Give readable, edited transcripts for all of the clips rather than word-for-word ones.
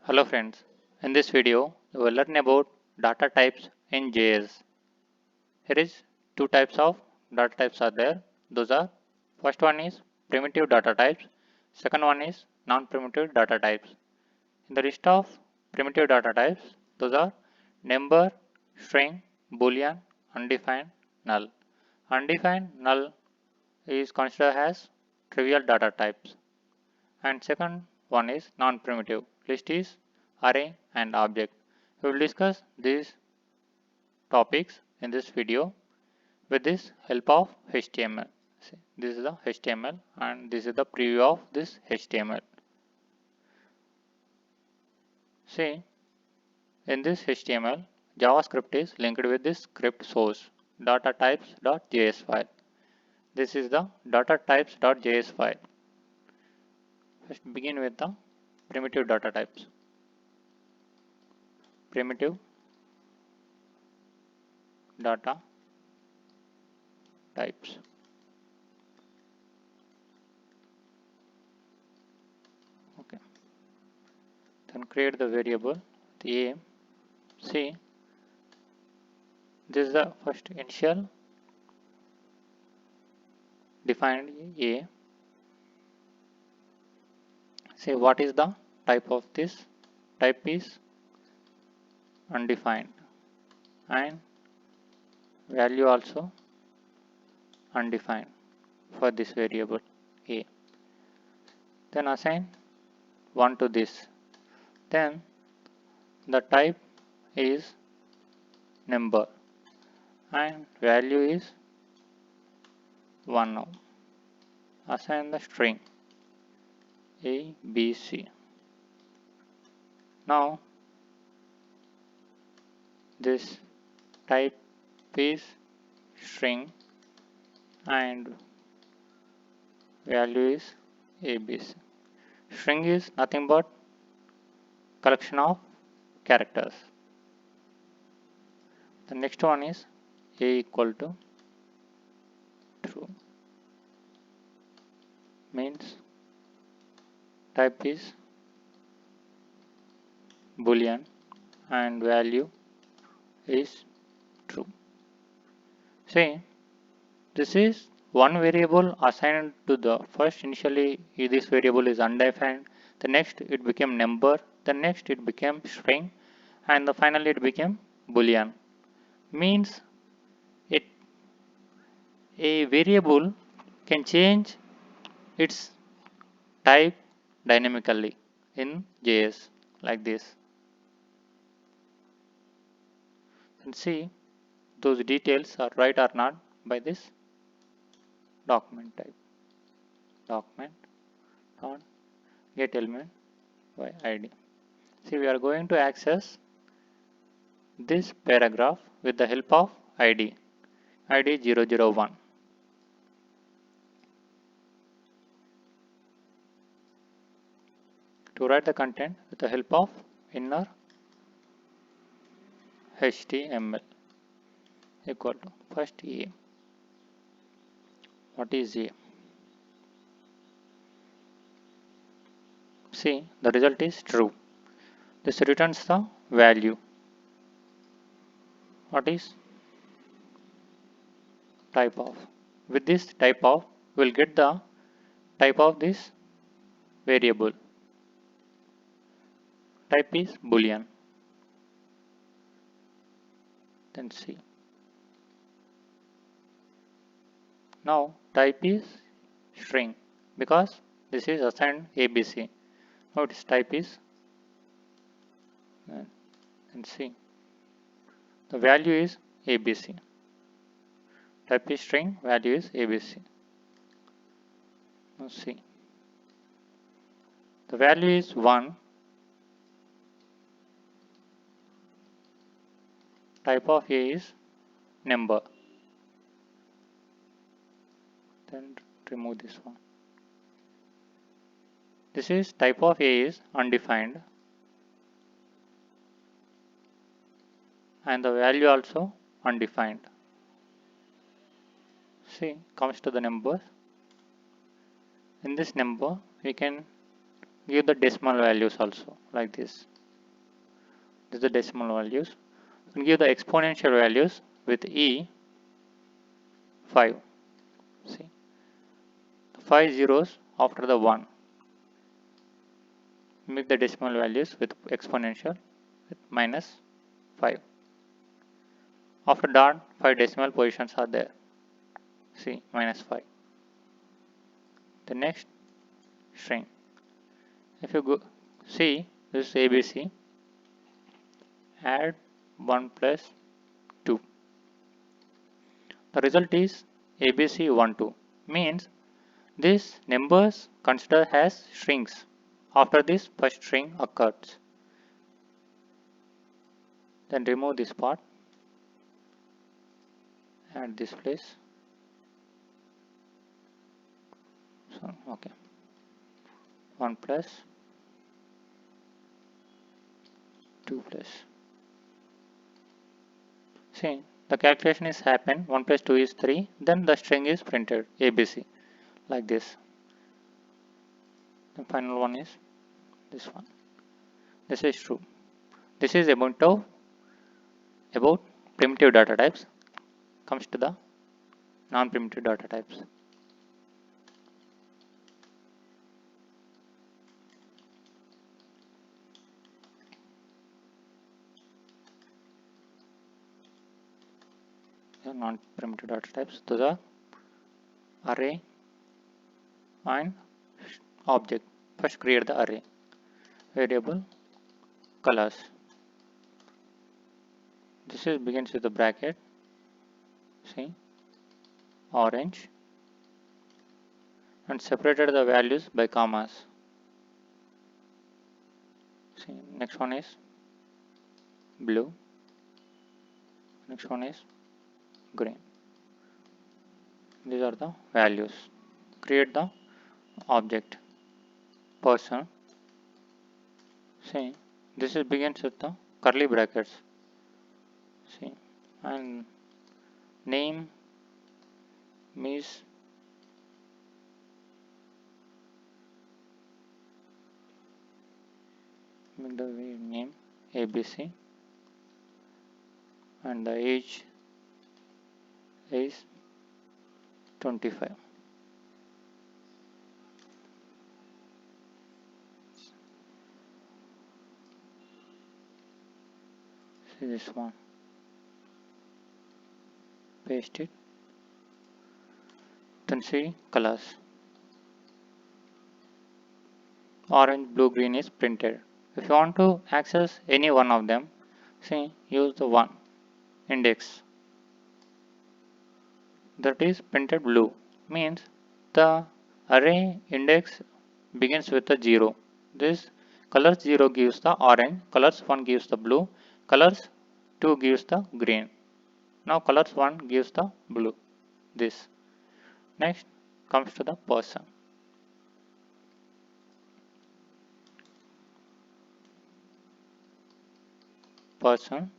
Hello friends, in this video we will learn about data types in JS. Here is two types of data types are there. Those are first one is primitive data types, second one is non-primitive data types. In the list of primitive data types, those are number, string, boolean, undefined, null. Undefined null is considered as trivial data types. And second one is non-primitive. List is array and object. We will discuss these topics in this video with this help of HTML. See, this is the HTML and this is the preview of this HTML. See, in this HTML, JavaScript is linked with this script source data types.js file. This is the data types.js file. First begin with the primitive data types. Primitive data types. Okay. Then create the variable the a. See, this is the first initial defined a. Say what is the type of this? Type is undefined and value also undefined for this variable a. Then assign 1 to this. Then the type is number and value is 1 now. Assign the string a, b, c. Now this type is string and value is abc. String is nothing but collection of characters. The next one is a equal to true, means type is boolean and value is true. See, this is one variable assigned to the first. Initially this variable is undefined, the next it became number, the next it became string, and the finally it became boolean. Means it a variable can change its type dynamically in JS like this. And see those details are right or not by this document type. Document on get element by ID. See, we are going to access this paragraph with the help of ID 001. To write the content with the help of inner HTML equal to first A. What is A? See, the result is true. This returns the value. What is type of? With this type of, we will get the type of this variable. Type is boolean. Then see. Now type is string because this is assigned ABC. Now its type is and see. The value is ABC. Type is string, value is ABC. Now see. The value is 1. Type of A is number. Then remove this one. This is type of A is undefined and the value also undefined. See, comes to the numbers. In this number we can give the decimal values also like this. This is the decimal values. And give the exponential values with E 5. See, 5 zeros after the 1. Make the decimal values with exponential with -5. After dot, 5 decimal positions are there. See, -5. The next string. If you go see, this is ABC. Add 1 plus 2. The result is ABC12. Means these numbers considered as strings. After this first string occurs. Then remove this part. Add this place. So, okay. 1 plus 2 plus. See, the calculation is happened. 1 plus 2 is 3. Then the string is printed ABC like this. The final one is this one. This is true. This is about primitive data types. Comes to the non-primitive data types. Non-primitive data types. Those are array and object. First create the array. Variable colors. This is begins with the bracket. See, orange, and separated the values by commas. See, next one is blue. Next one is green. These are the values. Create the object person. See, this is begins with the curly brackets. See, and name is make the name ABC and the age is 25. See this one. Paste it. Then see colors. Orange, blue, green is printed. If you want to access any one of them, see, use the one index. That is printed blue. Means the array index begins with a 0. This colors 0 gives the orange, colors 1 gives the blue, colors 2 gives the green. Now colors 1 gives the blue. This. Next comes to the person. Person.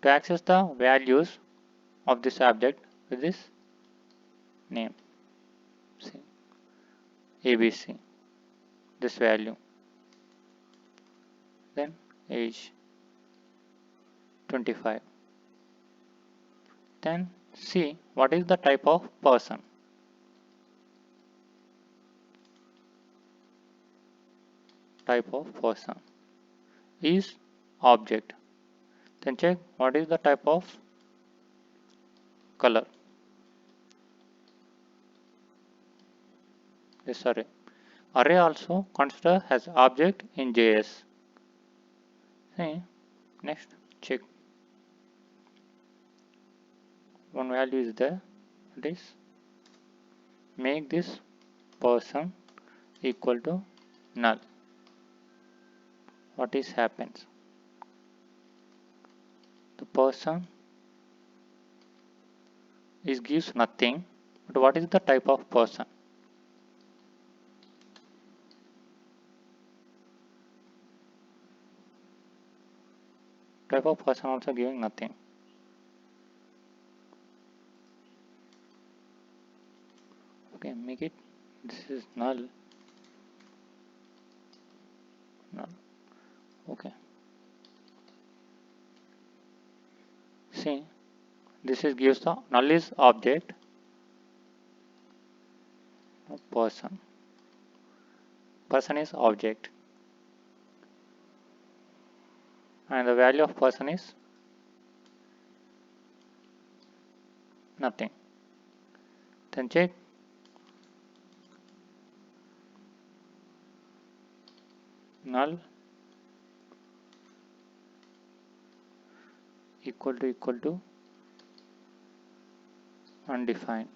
To access the values of this object with this name. See, ABC. This value. Then age 25. Then see what is the type of person. Type of person is object. Then check what is the type of color. This array. Array also consider as object in JS. See, next check. One value is there. This make this person equal to null. What is happens? The person is gives nothing, but what is the type of person? Type of person also giving nothing. Okay, make it. This is null. Null. Okay. See, this is gives the null is object person. Person is object. And the value of person is nothing. Then check null equal to undefined.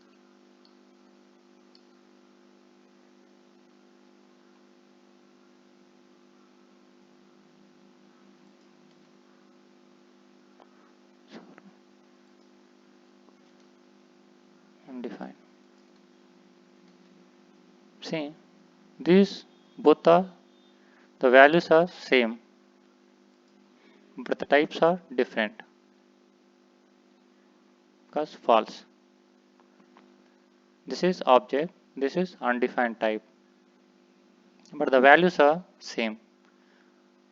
Undefined. See, these both are the values are same, but the types are different because false. This is object, this is undefined type, but the values are same.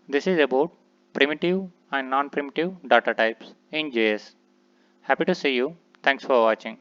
This is about primitive and non-primitive data types in JS. Happy to see you. Thanks for watching.